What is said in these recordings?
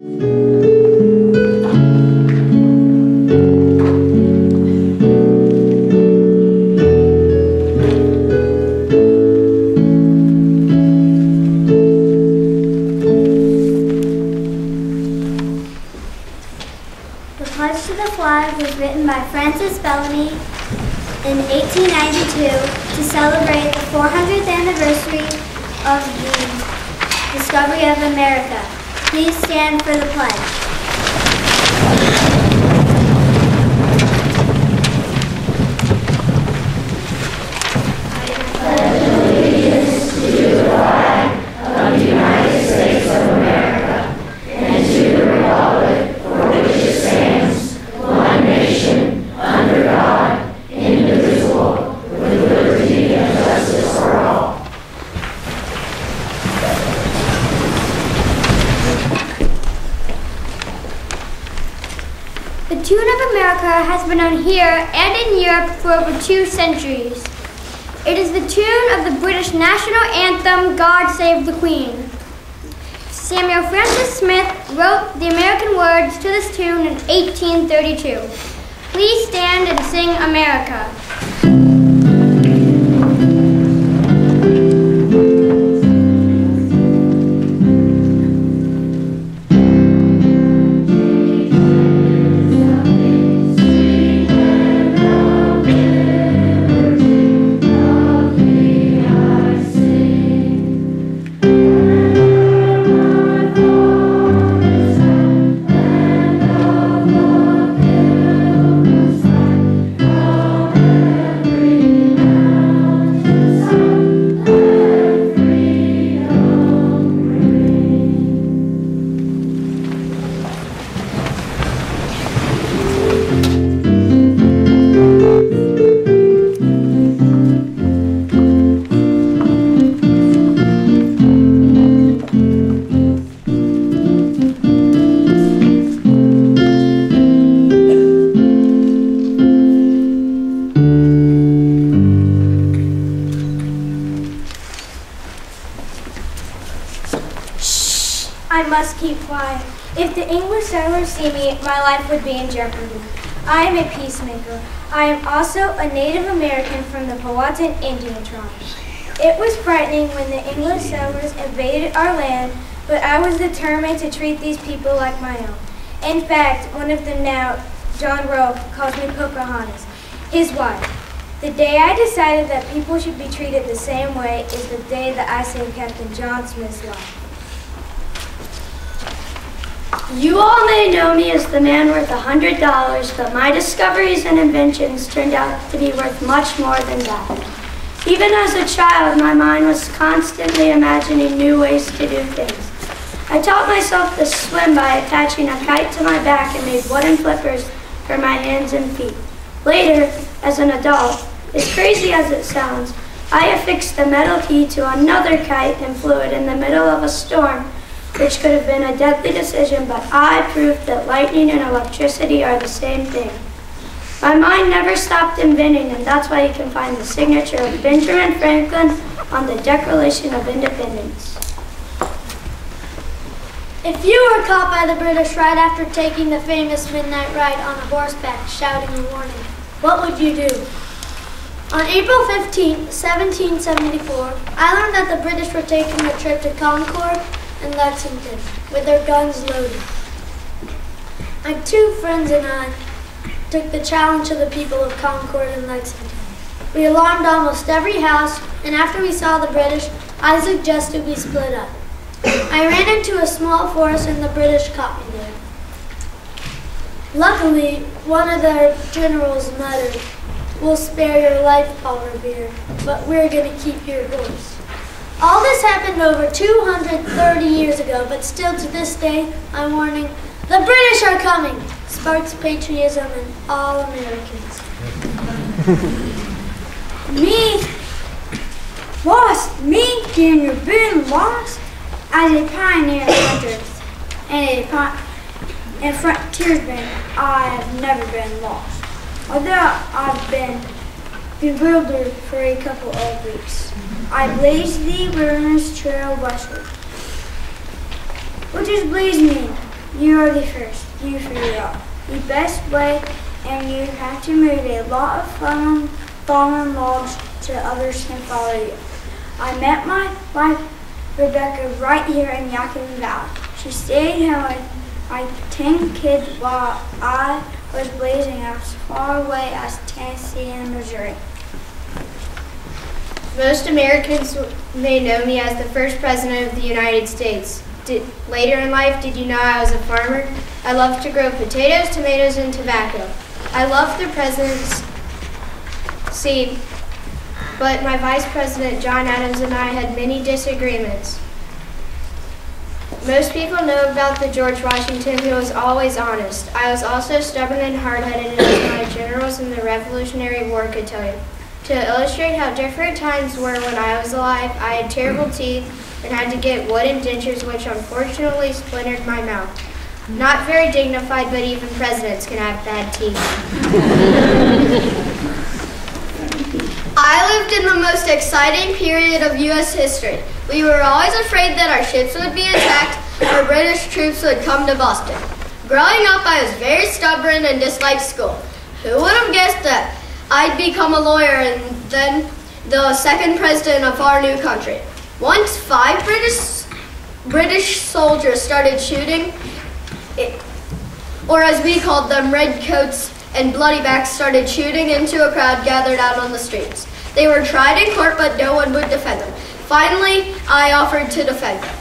In 1892 to celebrate the 400th anniversary of the discovery of America. Please stand for the pledge. The tune of America has been known here and in Europe for over 2 centuries. It is the tune of the British national anthem, God Save the Queen. Samuel Francis Smith wrote the American words to this tune in 1832. Please stand and sing America. Keep quiet. If the English settlers see me, my life would be in jeopardy. I am a peacemaker. I am also a Native American from the Powhatan Indian tribe. It was frightening when the English settlers invaded our land, but I was determined to treat these people like my own. In fact, one of them now, John Rowe, calls me Pocahontas, his wife. The day I decided that people should be treated the same way is the day that I saved Captain John Smith's life. You all may know me as the man worth $100, but my discoveries and inventions turned out to be worth much more than that. Even as a child, my mind was constantly imagining new ways to do things. I taught myself to swim by attaching a kite to my back and made wooden flippers for my hands and feet. Later, as an adult, as crazy as it sounds, I affixed a metal key to another kite and flew it in the middle of a storm, which could have been a deadly decision, but I proved that lightning and electricity are the same thing. My mind never stopped inventing, and that's why you can find the signature of Benjamin Franklin on the Declaration of Independence. If you were caught by the British right after taking the famous midnight ride on a horseback shouting a warning, what would you do? On April 15, 1774, I learned that the British were taking a trip to Concord and Lexington with their guns loaded. My 2 friends and I took the challenge to the people of Concord and Lexington. We alarmed almost every house, and after we saw the British, I suggested we split up. I ran into a small forest and the British caught me there. Luckily, one of their generals muttered, "We'll spare your life, Paul Revere, but we're going to keep your horse." All this happened over 230 years ago, but still to this day, I'm warning, the British are coming, sparks patriotism in all Americans. Me? Lost? Me, Daniel Boone, lost? As a pioneer hunter and frontiersman, I have never been lost. Although I've been bewildered for a couple of weeks. I blazed the wilderness trail westward. What does blaze mean? You are the first. You figure it out the best way, and you have to move a lot of fallen logs so others can follow you. I met my wife Rebecca right here in Yakima Valley. She stayed home with my 10 kids while I was blazing as far away as Tennessee and Missouri. Most Americans may know me as the first president of the United States. Later in life, did you know I was a farmer? I loved to grow potatoes, tomatoes, and tobacco. I loved the presidency, but my Vice President John Adams and I had many disagreements. Most people know about the George Washington who was always honest. I was also stubborn and hard-headed, as my generals in the Revolutionary War could tell you. To illustrate how different times were when I was alive, I had terrible teeth and had to get wooden dentures, which unfortunately splintered my mouth. Not very dignified, but even presidents can have bad teeth. I lived in the most exciting period of U.S. history. We were always afraid that our ships would be attacked or British troops would come to Boston. Growing up, I was very stubborn and disliked school. Who would have guessed that I'd become a lawyer and then the second president of our new country? Once 5 British soldiers started shooting, or as we called them, redcoats and bloody backs started shooting into a crowd gathered out on the streets. They were tried in court, but no one would defend them. Finally, I offered to defend them.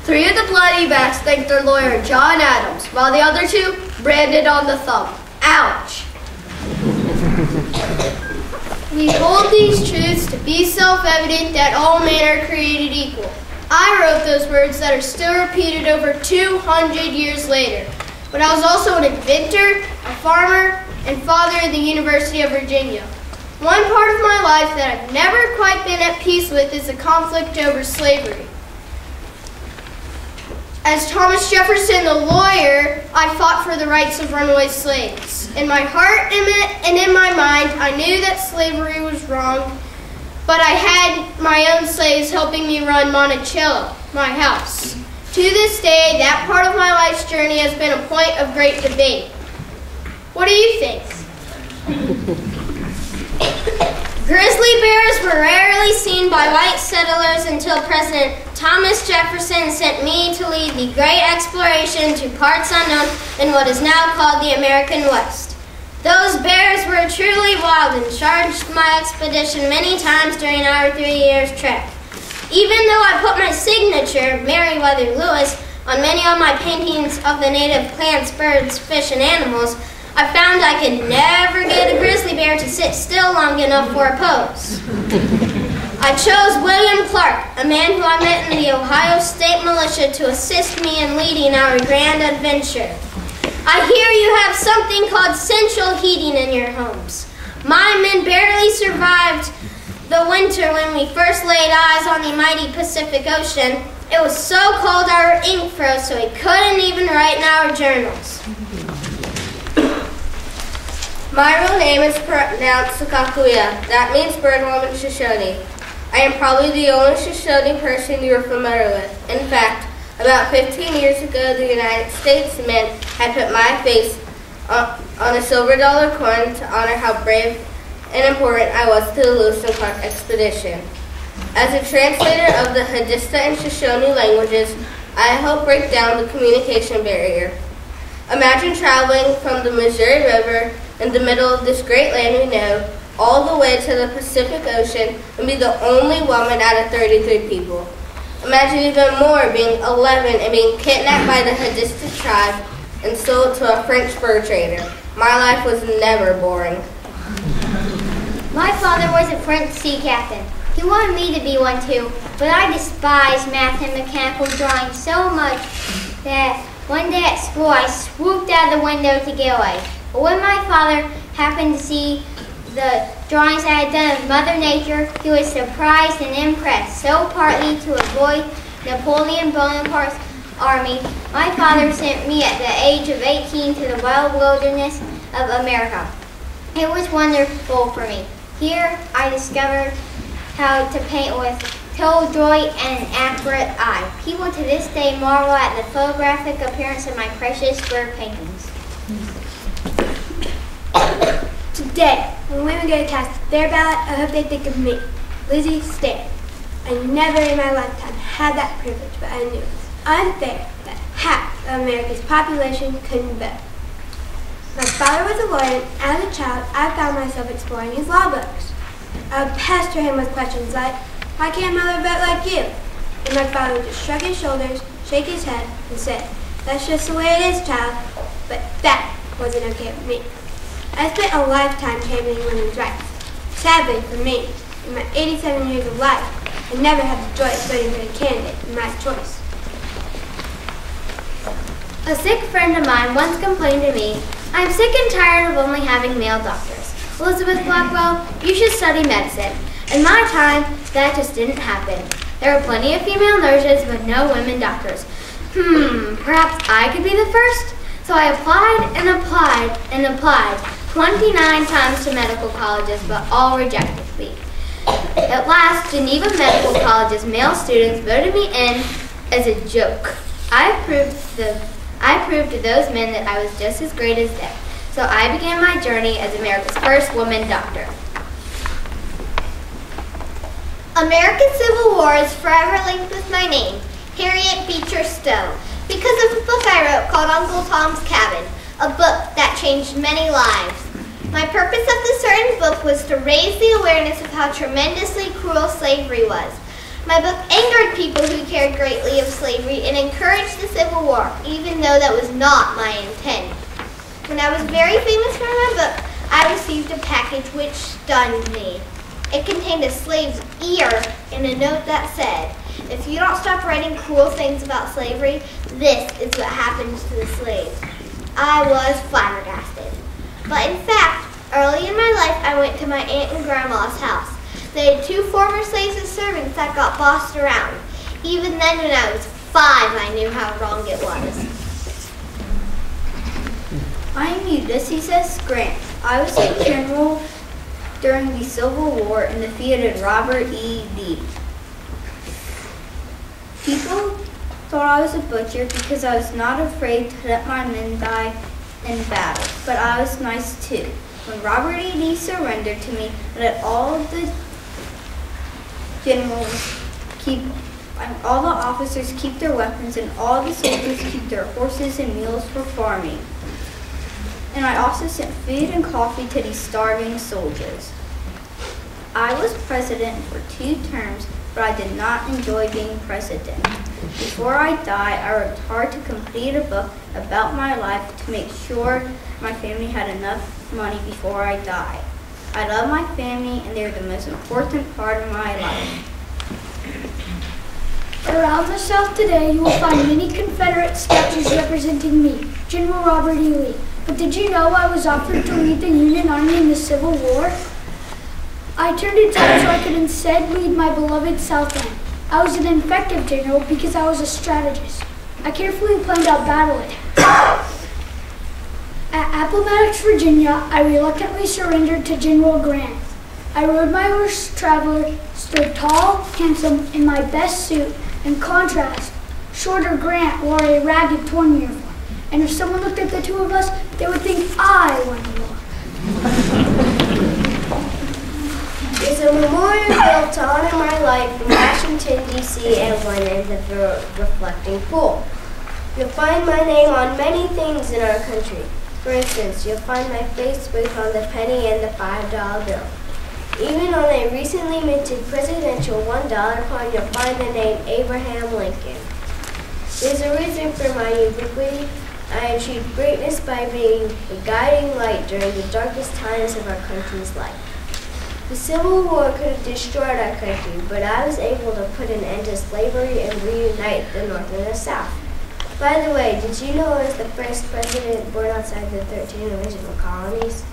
3 of the bloody backs thanked their lawyer, John Adams, while the other 2 branded on the thumb. Ouch! We hold these truths to be self-evident that all men are created equal. I wrote those words that are still repeated over 200 years later. But I was also an inventor, a farmer, and father at the University of Virginia. One part of my life that I've never quite been at peace with is the conflict over slavery. As Thomas Jefferson, the lawyer, I fought for the rights of runaway slaves. In my heart and in my mind, I knew that slavery was wrong, but I had my own slaves helping me run Monticello, my house. To this day, that part of my life's journey has been a point of great debate. What do you think? Grizzly bears were rarely seen by white settlers until President Thomas Jefferson sent me to lead the great exploration to parts unknown in what is now called the American West. Those bears were truly wild and charged my expedition many times during our 3 years trek. Even though I put my signature, Meriwether Lewis, on many of my paintings of the native plants, birds, fish, and animals, I found I could never get a grizzly bear to sit still long enough for a pose. I chose William Clark, a man who I met in the Ohio State Militia, to assist me in leading our grand adventure. I hear you have something called central heating in your homes. My men barely survived the winter when we first laid eyes on the mighty Pacific Ocean. It was so cold our ink froze, so we couldn't even write in our journals. My real name is pronounced Sacajawea. That means bird woman Shoshone. I am probably the only Shoshone person you are familiar with. In fact, about 15 years ago, the United States Mint had put my face on a silver dollar coin to honor how brave and important I was to the Lewis and Clark expedition. As a translator of the Hadista and Shoshone languages, I help break down the communication barrier. Imagine traveling from the Missouri River in the middle of this great land we know, all the way to the Pacific Ocean, and be the only woman out of 33 people. Imagine even more, being 11 and being kidnapped by the Hadista tribe and sold to a French fur trader. My life was never boring. My father was a French sea captain. He wanted me to be one too, but I despised math and mechanical drawing so much that one day at school I swooped out of the window to get away. But when my father happened to see the drawings I had done of Mother Nature, he was surprised and impressed. So partly to avoid Napoleon Bonaparte's army, my father sent me at the age of 18 to the wild wilderness of America. It was wonderful for me. Here I discovered how to paint with killjoy, and an accurate eye. People to this day marvel at the photographic appearance of my precious bird paintings. Today, when women go to cast their ballot, I hope they think of me, Lizzie Stanton. I never in my lifetime had that privilege, but I knew it was unfair that half of America's population couldn't vote. My father was a lawyer, and as a child, I found myself exploring his law books. I would pester him with questions like, why can't mother vote like you? And my father would just shrug his shoulders, shake his head, and say, that's just the way it is, child. But that wasn't okay with me. I spent a lifetime championing women's rights. Sadly for me, in my 87 years of life, I never had the joy of voting for the candidate of my choice. A sick friend of mine once complained to me, I'm sick and tired of only having male doctors. Elizabeth Blackwell, you should study medicine. In my time, that just didn't happen. There were plenty of female nurses, but no women doctors. Perhaps I could be the first? So I applied and applied and applied 29 times to medical colleges, but all rejected me. At last, Geneva Medical College's male students voted me in as a joke. I proved to those men that I was just as great as them. So I began my journey as America's first woman doctor. American Civil War is forever linked with my name, Harriet Beecher Stowe, because of a book I wrote called Uncle Tom's Cabin, a book that changed many lives. My purpose of this certain book was to raise the awareness of how tremendously cruel slavery was. My book angered people who cared greatly of slavery and encouraged the Civil War, even though that was not my intent. When I was very famous for my book, I received a package which stunned me. It contained a slave's ear and a note that said, if you don't stop writing cruel things about slavery, this is what happens to the slaves. I was flabbergasted. But in fact, early in my life, I went to my aunt and grandma's house. They had 2 former slaves as servants that got bossed around. Even then, when I was 5, I knew how wrong it was. I'm Ulysses S. Grant. I was a general during the Civil War and defeated Robert E. Lee. People thought I was a butcher because I was not afraid to let my men die in battle, but I was nice too. When Robert E. Lee surrendered to me, I let all the generals all the officers keep their weapons and all the soldiers keep their horses and mules for farming. And I also sent food and coffee to these starving soldiers. I was president for 2 terms, but I did not enjoy being president. Before I died, I worked hard to complete a book about my life to make sure my family had enough money before I died. I love my family, and they're the most important part of my life. Around the South today, you will find many Confederate statues representing me, General Robert E. Lee. But did you know I was offered to lead the Union Army in the Civil War? I turned it down so I could instead lead my beloved Southland. I was an effective general because I was a strategist. I carefully planned out battle attacks. At Appomattox, Virginia, I reluctantly surrendered to General Grant. I rode my horse Traveler, stood tall, handsome, in my best suit. In contrast, shorter Grant wore a ragged, torn uniform. And if someone looked at the 2 of us, they would think I won the war. There's a memorial built to honor my life in Washington, D.C. and one in the reflecting pool. You'll find my name on many things in our country. For instance, you'll find my face both on the penny and the $5 bill. Even on a recently minted presidential $1 coin, you'll find the name Abraham Lincoln. There's a reason for my ubiquity. I achieved greatness by being a guiding light during the darkest times of our country's life. The Civil War could have destroyed our country, but I was able to put an end to slavery and reunite the North and the South. By the way, did you know I was the first president born outside the 13 original colonies?